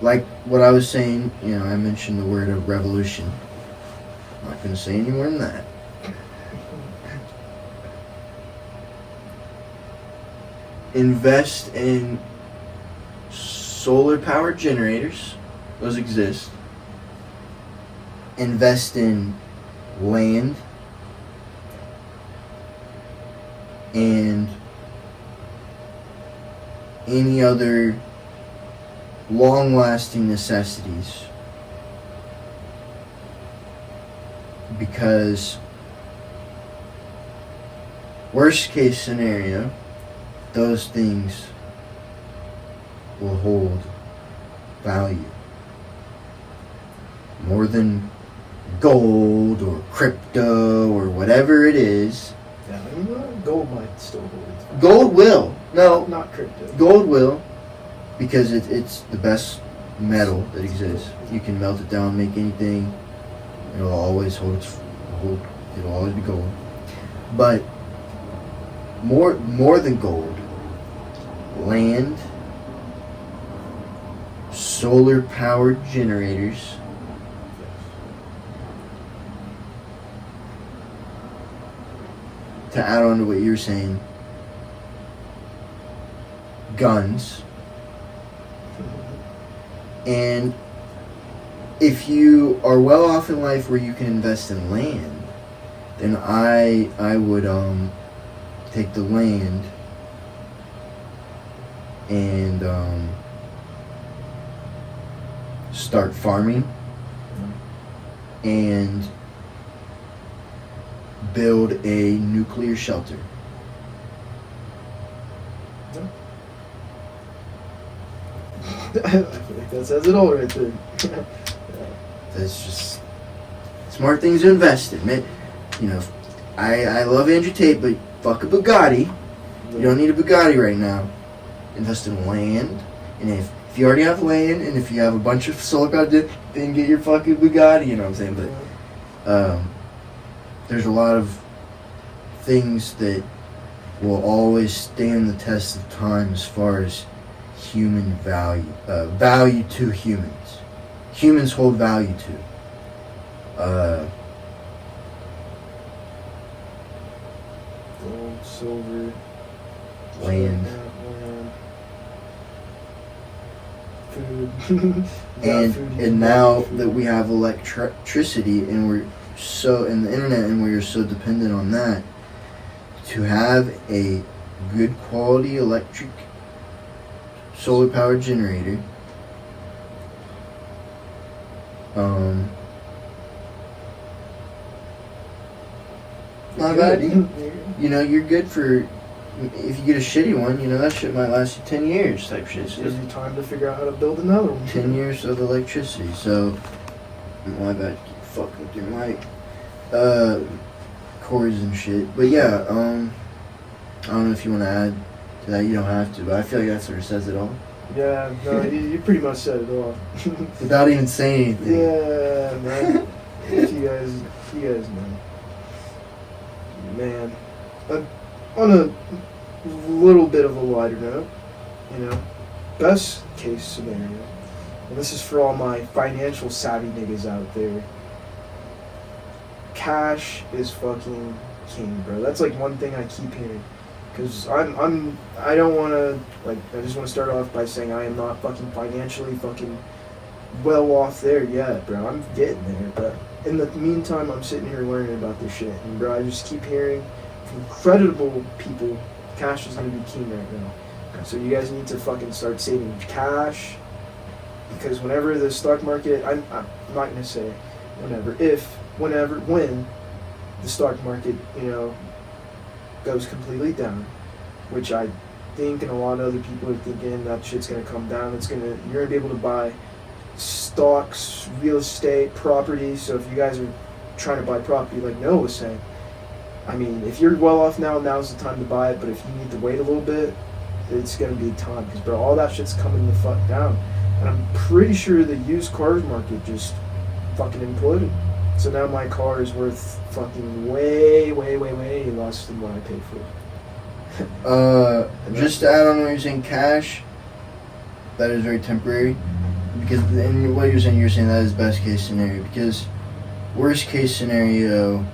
like what I was saying, I mentioned the word of revolution. I'm not going to say any more than that. Invest in solar powered generators. Those exist. Invest in land and any other long-lasting necessities, because worst case scenario, those things will hold value more than gold or crypto or whatever it is. Yeah, I mean, gold might still hold its value. Gold will. No, not crypto. Gold will, because it's the best metal that exists. You can melt it down, make anything. It'll always it'll always be gold. But more than gold, land, solar powered generators, to add on to what you were saying, guns. And if you are well off in life where you can invest in land, then I would take the land and start farming and build a nuclear shelter. I feel like that says it all right there. That's just smart things to invest in, man. I love Andrew Tate, but fuck a Bugatti. You don't need a Bugatti right now. Invest in land, and if you already have land, and if you have a bunch of solar power, then get your fucking Bugatti. You know what I'm saying? But there's a lot of things that will always stand the test of time as far as human value to humans. Humans hold value to. Gold, silver, Land. Food. And now that we have electricity and we're and the internet, and we're so dependent on that, to have a good quality electric solar powered generator, not bad. You're good for, if you get a shitty one, that shit might last you 10 years type shit. It gives you time to figure out how to build another one. 10 years of electricity. So my bad, keep fucking with your mic cords and shit. But yeah, I don't know if you want to add to that. You don't have to, but I feel like that sort of says it all. Yeah, no, you pretty much said it all. Without even saying anything. Yeah, man. If you guys know. Man. On a little bit of a lighter note, best case scenario, and this is for all my financial savvy niggas out there, cash is fucking king, bro. That's like one thing I keep hearing. Because I don't want to, I just want to start off by saying I am not fucking financially fucking well off there yet, bro. I'm getting there, but in the meantime, I'm sitting here learning about this shit. And, bro, I just keep hearing from creditable people, cash is going to be king right now. So you guys need to fucking start saving cash. Because whenever the stock market, I'm not going to say whenever, when the stock market, goes completely down, which I think and a lot of other people are thinking that shit's gonna come down. You're gonna be able to buy stocks, real estate, property. So if you guys are trying to buy property, like Noah was saying, I mean, if you're well off now, now's the time to buy it. But if you need to wait a little bit, it's gonna be time, because bro, all that shit's coming the fuck down. And I'm pretty sure the used cars market just fucking imploded. So now my car is worth fucking way, way, way, way less than what I paid for it. Just to add on what you're saying, cash, that is very temporary. because and what you're saying that is best case scenario. Because worst case scenario,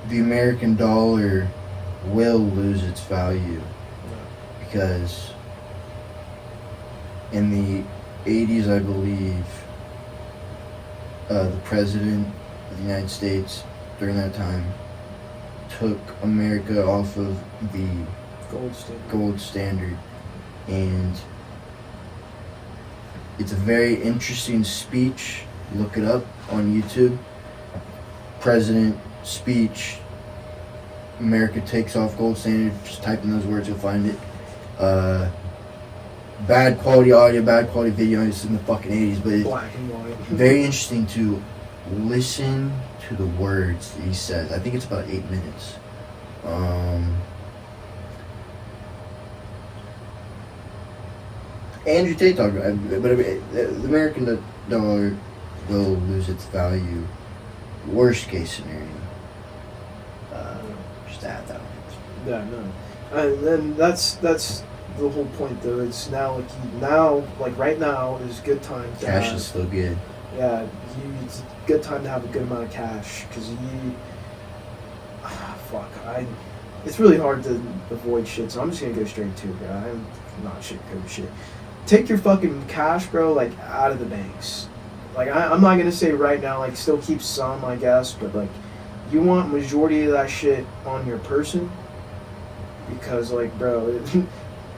the American dollar will lose its value because in the 80s, I believe, the president of the United States during that time took America off of the gold standard, and it's a very interesting speech. Look it up on YouTube. President speech, America takes off gold standard. Just type in those words, you'll find it. Bad quality audio, bad quality video. It's in the fucking 80s, but it's black and white. very interesting to listen to the words that he says. I think it's about 8 minutes. Andrew Tate talked about it, but the American dollar will lose its value. Worst case scenario. Just add that one. Yeah, no. And then that's the whole point, though. It's now like right now is a good time. Cash is still good. Yeah, it's a good time to have a good amount of cash because it's really hard to avoid shit. So I'm just gonna go straight to it, bro. I'm not shit. Take your fucking cash, bro, like out of the banks. Like I'm not gonna say right now, like still keep some, I guess, but like you want majority of that shit on your person because, like, bro,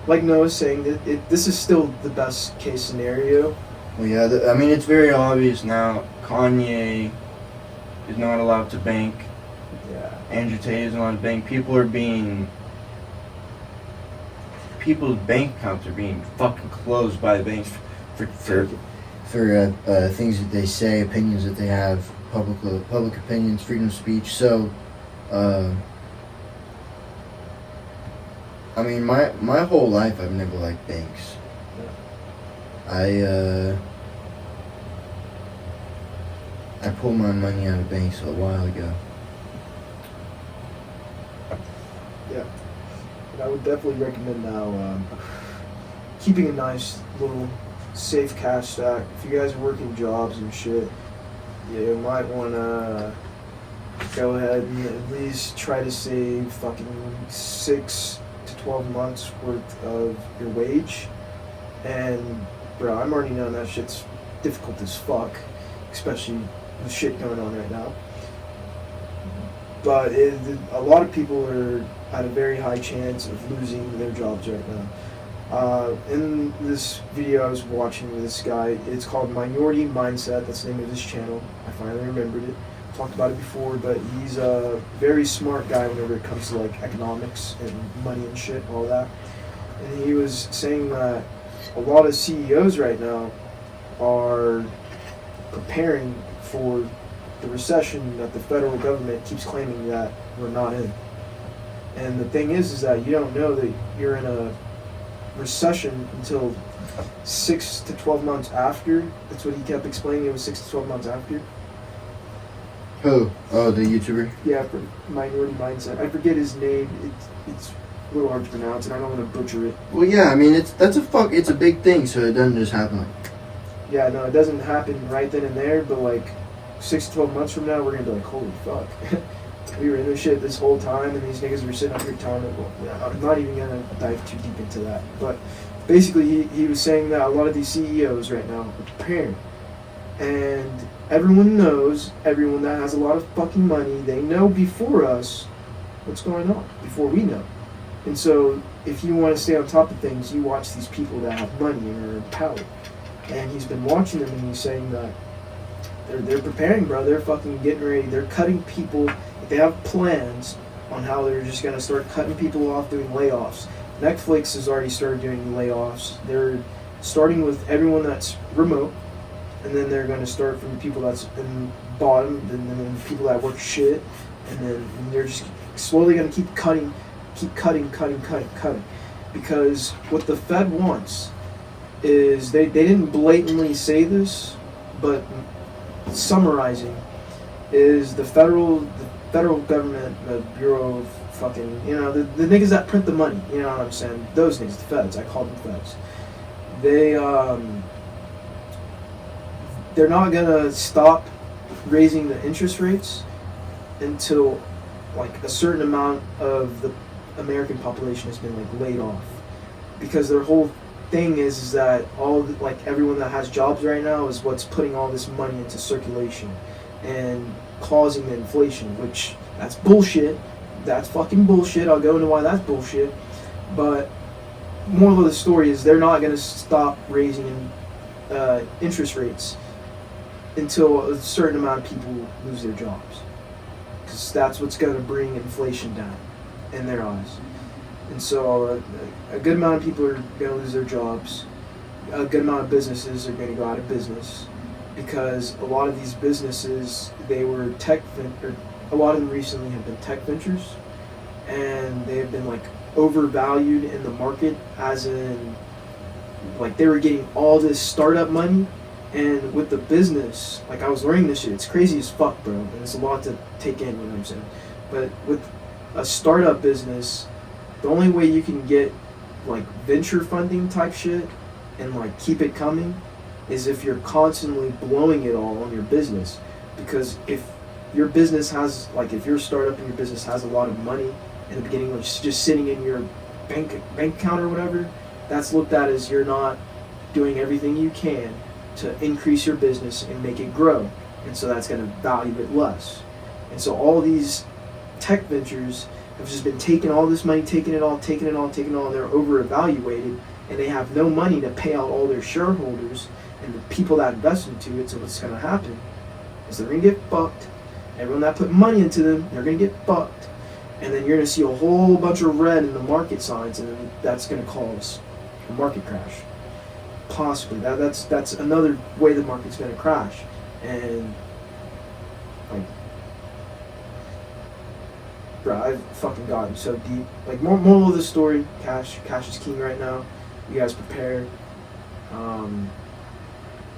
like Noah's saying, this is still the best case scenario. Well, yeah, I mean, it's very obvious now. Kanye is not allowed to bank. Yeah. Andrew Tate is not allowed to bank. People's bank accounts are being fucking closed by the banks for things that they say, opinions that they have, public opinions, freedom of speech. So, I mean, my whole life I've never liked banks. I pulled my money out of banks a while ago. Yeah. And I would definitely recommend now keeping a nice little safe cash stack. If you guys are working jobs and shit, you might want to go ahead and at least try to save fucking 6 to 12 months worth of your wage. And bro, I'm already knowing that shit's difficult as fuck, especially with shit going on right now. But a lot of people are at a very high chance of losing their jobs right now. In this video I was watching with this guy, it's called Minority Mindset, that's the name of his channel. I finally remembered it. Talked about it before, but he's a very smart guy whenever it comes to like economics and money and shit, all that. And he was saying that a lot of CEOs right now are preparing for the recession that the federal government keeps claiming that we're not in. And the thing is that you don't know that you're in a recession until 6 to 12 months after. That's what he kept explaining. It was 6 to 12 months after. Who? Oh, the YouTuber? Yeah, for Minority Mindset. I forget his name. It's a little hard to pronounce, and I don't want to butcher it. Well, yeah. I mean, it's a big thing, so it doesn't just happen. Yeah, no, it doesn't happen right then and there, but like 6 to 12 months from now, we're gonna be like, holy fuck. We were in this shit this whole time, and these niggas were sitting up here telling it. Well, I'm not even gonna dive too deep into that, but basically, he was saying that a lot of these CEOs right now are preparing, and everyone knows, everyone that has a lot of fucking money, they know before us what's going on, before we know. And so, if you want to stay on top of things, you watch these people that have money and are in power. And he's been watching them, and he's saying that they're preparing, bro. They're fucking getting ready. They're cutting people. They have plans on how they're just gonna start cutting people off, doing layoffs. Netflix has already started doing layoffs. They're starting with everyone that's remote, and then they're gonna start from the people that's in bottom, and then the people that work shit, and then they're just slowly gonna keep cutting. Because what the Fed wants is they didn't blatantly say this, but summarizing is the federal government, the Bureau of fucking, the niggas that print the money, you know what I'm saying? Those niggas, the feds, I call them feds. they're not gonna stop raising the interest rates until like a certain amount of the American population has been like laid off, because their whole thing is that like everyone that has jobs right now is what's putting all this money into circulation and causing the inflation, which that's bullshit. That's fucking bullshit. I'll go into why that's bullshit. But moral of the story is they're not going to stop raising interest rates until a certain amount of people lose their jobs, because that's what's going to bring inflation down in their eyes. And so a good amount of people are going to lose their jobs. A good amount of businesses are going to go out of business, because a lot of these businesses, they were a lot of them recently have been tech ventures, and they have been like overvalued in the market, as in like they were getting all this startup money. And with the business, like I was learning this shit, it's crazy as fuck, bro, and it's a lot to take in, you know what I'm saying? But with a startup business, the only way you can get like venture funding type shit and like keep it coming is if you're constantly blowing it all on your business. Because if your business has, like if you're a startup and your business has a lot of money in the beginning, which is just sitting in your bank account or whatever, that's looked at as you're not doing everything you can to increase your business and make it grow. And so that's going to value it less. And so all these tech ventures have just been taking all this money, taking it all, and they're over-evaluated, and they have no money to pay out all their shareholders and the people that invest into it. So what's going to happen is they're going to get fucked. Everyone that put money into them, they're going to get fucked. And then you're going to see a whole bunch of red in the market signs, and then that's going to cause a market crash. Possibly. That's another way the market's going to crash. And like, bro, I've fucking gotten so deep. Like, moral of the story, cash is king right now. You guys prepare.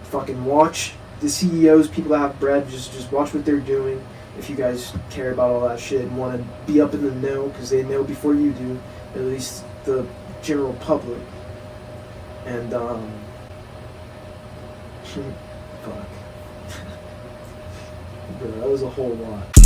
Fucking watch the CEOs, people that have bread, just watch what they're doing. If you guys care about all that shit and want to be up in the know, because they know before you do, at least the general public. And fuck. Bro, that was a whole lot.